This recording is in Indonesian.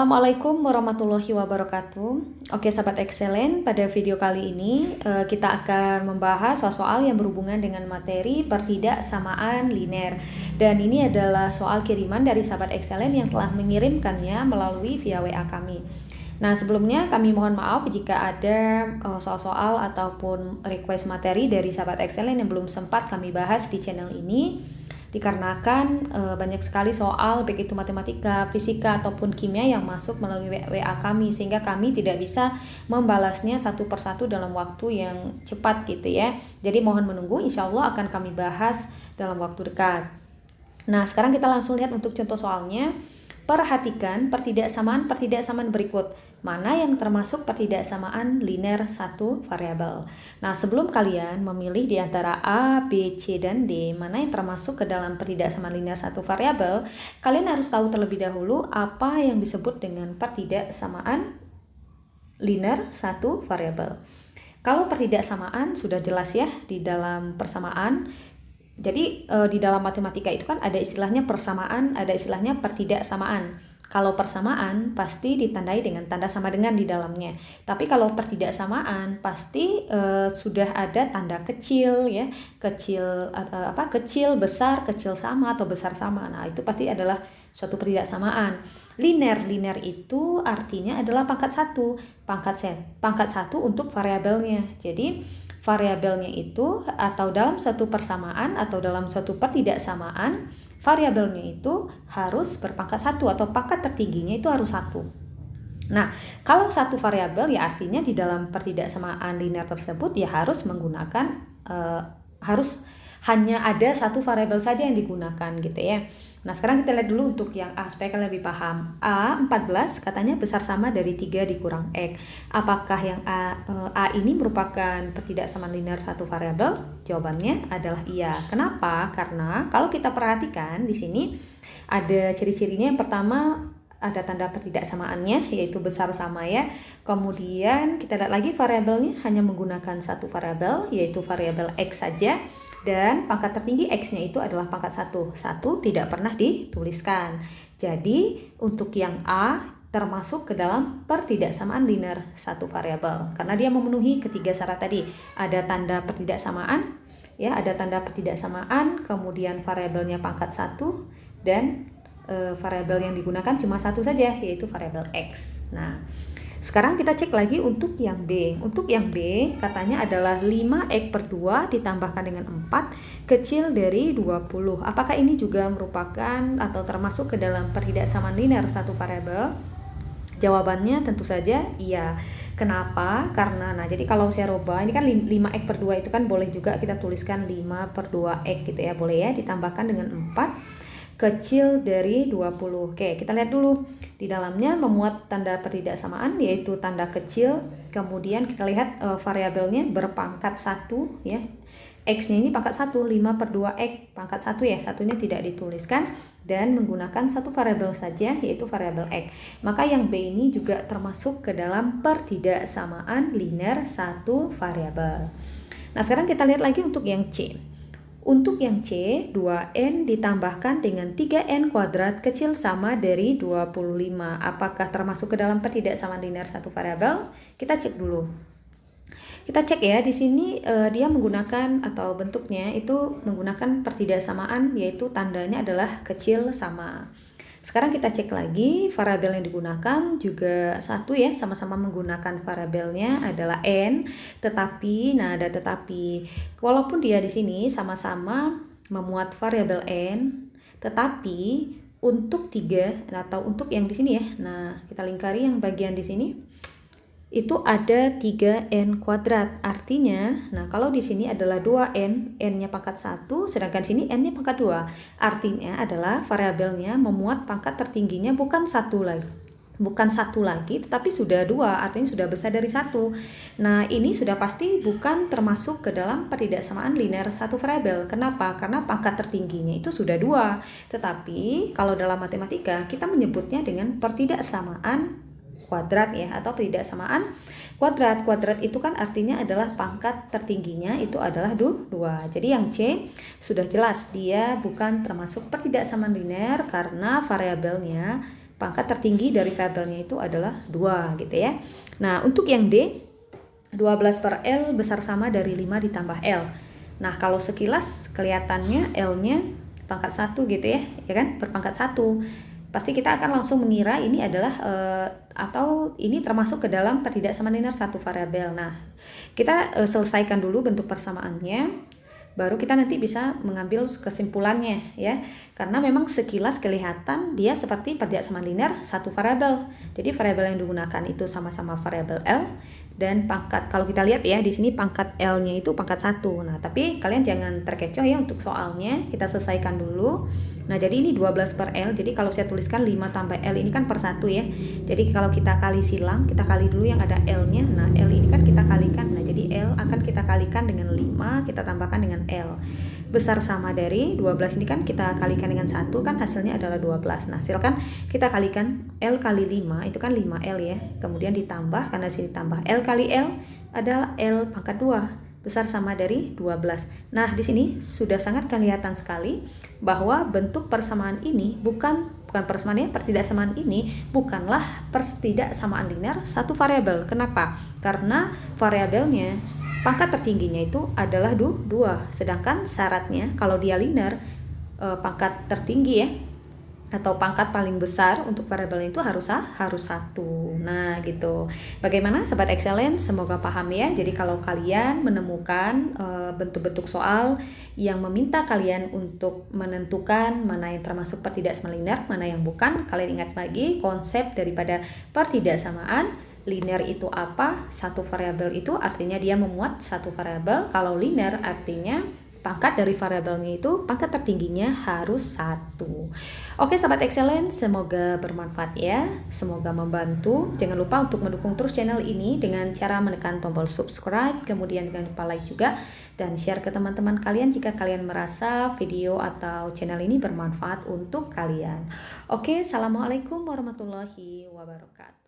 Assalamualaikum warahmatullahi wabarakatuh. Oke sahabat excellent, pada video kali ini kita akan membahas soal-soal yang berhubungan dengan materi pertidaksamaan linear. Dan ini adalah soal kiriman dari sahabat excellent yang telah mengirimkannya melalui via WA kami. Nah, sebelumnya kami mohon maaf jika ada soal-soal ataupun request materi dari sahabat excellent yang belum sempat kami bahas di channel ini, dikarenakan banyak sekali soal baik itu matematika, fisika ataupun kimia yang masuk melalui WA kami, sehingga kami tidak bisa membalasnya satu persatu dalam waktu yang cepat gitu ya. Jadi mohon menunggu, insya Allah akan kami bahas dalam waktu dekat. Nah, sekarang kita langsung lihat untuk contoh soalnya. Perhatikan pertidaksamaan berikut. Mana yang termasuk pertidaksamaan linear satu variabel. Nah, sebelum kalian memilih di antara A, B, C, dan D, mana yang termasuk ke dalam pertidaksamaan linear satu variabel, kalian harus tahu terlebih dahulu apa yang disebut dengan pertidaksamaan linear satu variabel. Kalau pertidaksamaan sudah jelas ya di dalam persamaan. Jadi di dalam matematika itu kan ada istilahnya persamaan, ada istilahnya pertidaksamaan. Kalau persamaan pasti ditandai dengan tanda sama dengan di dalamnya. Tapi kalau pertidaksamaan pasti sudah ada tanda kecil ya, kecil besar, kecil sama atau besar sama. Nah, itu pasti adalah suatu pertidaksamaan. Linear itu artinya adalah pangkat satu untuk variabelnya. Jadi variabelnya itu atau dalam satu persamaan atau dalam suatu pertidaksamaan, variabelnya itu harus berpangkat satu atau pangkat tertingginya itu harus satu. Nah, kalau satu variabel ya artinya di dalam pertidaksamaan linear tersebut ya harus menggunakan harus hanya ada satu variabel saja yang digunakan gitu ya. Nah, sekarang kita lihat dulu untuk yang A supaya kalian lebih paham. A14 katanya besar sama dari 3 dikurang X. Apakah yang A ini merupakan pertidaksamaan linear satu variabel? Jawabannya adalah iya. Kenapa? Karena kalau kita perhatikan di sini ada ciri-cirinya. Yang pertama ada tanda pertidaksamaannya yaitu besar sama ya. Kemudian kita lihat lagi variabelnya hanya menggunakan satu variabel yaitu variabel X saja. Dan pangkat tertinggi X-nya itu adalah pangkat 1. 1 tidak pernah dituliskan. Jadi untuk yang A termasuk ke dalam pertidaksamaan linear satu variabel. Karena dia memenuhi ketiga syarat tadi. Ada tanda pertidaksamaan, ya, ada tanda pertidaksamaan, kemudian variabelnya pangkat 1 dan variabel yang digunakan cuma satu saja yaitu variabel X. Nah, sekarang kita cek lagi untuk yang B. Untuk yang B katanya adalah 5x/2 ditambahkan dengan 4 kecil dari 20. Apakah ini juga merupakan atau termasuk ke dalam pertidaksamaan linear satu variabel? Jawabannya tentu saja iya. Kenapa? Karena jadi kalau saya rubah ini kan 5x/2 itu kan boleh juga kita tuliskan 5/2x gitu ya, boleh ya, ditambahkan dengan 4 kecil dari 20. Oke, kita lihat dulu. Di dalamnya memuat tanda pertidaksamaan yaitu tanda kecil. Kemudian kita lihat variabelnya berpangkat 1 ya. X-nya ini pangkat 1, 5/2x, pangkat 1 ya. Satunya tidak dituliskan dan menggunakan satu variabel saja yaitu variabel X. Maka yang B ini juga termasuk ke dalam pertidaksamaan linear satu variabel. Nah, sekarang kita lihat lagi untuk yang C. Untuk yang C, 2n ditambahkan dengan 3n kuadrat kecil sama dari 25. Apakah termasuk ke dalam pertidaksamaan linear satu variabel? Kita cek dulu. Kita cek ya, di sini dia menggunakan atau bentuknya itu menggunakan pertidaksamaan yaitu tandanya adalah kecil sama. Sekarang kita cek lagi, variabel yang digunakan juga satu ya, sama-sama menggunakan variabelnya adalah n, tetapi ada tetapi. Walaupun dia di sini sama-sama memuat variabel n, tetapi untuk 3 atau untuk yang di sini ya. Nah, kita lingkari yang bagian di sini. Itu ada 3n kuadrat. Artinya, kalau di sini adalah 2n, n-nya pangkat 1, sedangkan sini n-nya pangkat 2. Artinya adalah variabelnya memuat pangkat tertingginya bukan satu lagi, tetapi sudah 2, artinya sudah besar dari 1. Nah, ini sudah pasti bukan termasuk ke dalam pertidaksamaan linear satu variabel. Kenapa? Karena pangkat tertingginya itu sudah 2. Tetapi kalau dalam matematika kita menyebutnya dengan pertidaksamaan kuadrat ya, atau pertidaksamaan kuadrat. Kuadrat itu kan artinya adalah pangkat tertingginya itu adalah 2. Jadi yang C sudah jelas dia bukan termasuk pertidaksamaan linear karena variabelnya pangkat tertinggi dari variabelnya itu adalah 2 gitu ya. Nah, untuk yang D, 12 per L besar sama dari 5 ditambah L. Nah, kalau sekilas kelihatannya L-nya pangkat 1 gitu ya kan, berpangkat 1. Pasti kita akan langsung mengira ini adalah atau ini termasuk ke dalam pertidaksamaan linear satu variabel. Nah, kita selesaikan dulu bentuk persamaannya, baru kita nanti bisa mengambil kesimpulannya ya. Karena memang sekilas kelihatan dia seperti pertidaksamaan linear satu variabel. Jadi variabel yang digunakan itu sama-sama variabel L dan pangkat, kalau kita lihat ya di sini pangkat L-nya itu pangkat 1. Nah, tapi kalian jangan terkecoh ya, untuk soalnya kita selesaikan dulu. Nah, jadi ini 12 per L. Jadi kalau saya tuliskan 5 tambah L ini kan per 1 ya. Jadi kalau kita kali silang, kita kali dulu yang ada L-nya. Nah, L ini kan kita kalikan. Nah, jadi L akan kita kalikan dengan 5, kita tambahkan dengan L. Besar sama dari 12 ini kan kita kalikan dengan 1, kan hasilnya adalah 12. Nah, silakan kita kalikan L kali 5, itu kan 5L ya. Kemudian ditambah, karena sini tambah L kali L adalah L pangkat 2. Besar sama dari 12. Nah, di sini sudah sangat kelihatan sekali bahwa bentuk persamaan ini bukan persamaan ya, pertidaksamaan ini bukanlah pertidaksamaan linear satu variabel. Kenapa? Karena variabelnya pangkat tertingginya itu adalah 2, sedangkan syaratnya kalau dia linear pangkat tertinggi ya atau pangkat paling besar untuk variabel itu harus 1. Nah, gitu. Bagaimana sobat excellent? Semoga paham ya. Jadi kalau kalian menemukan bentuk-bentuk soal yang meminta kalian untuk menentukan mana yang termasuk pertidaksamaan linear, mana yang bukan, kalian ingat lagi konsep daripada pertidaksamaan. Linear itu apa? Satu variabel itu artinya dia memuat satu variabel. Kalau linear artinya pangkat dari variabelnya itu pangkat tertingginya harus 1. Oke sobat excellent, semoga bermanfaat ya, semoga membantu. Jangan lupa untuk mendukung terus channel ini dengan cara menekan tombol subscribe, kemudian jangan lupa like juga dan share ke teman-teman kalian jika kalian merasa video atau channel ini bermanfaat untuk kalian. Oke, assalamualaikum warahmatullahi wabarakatuh.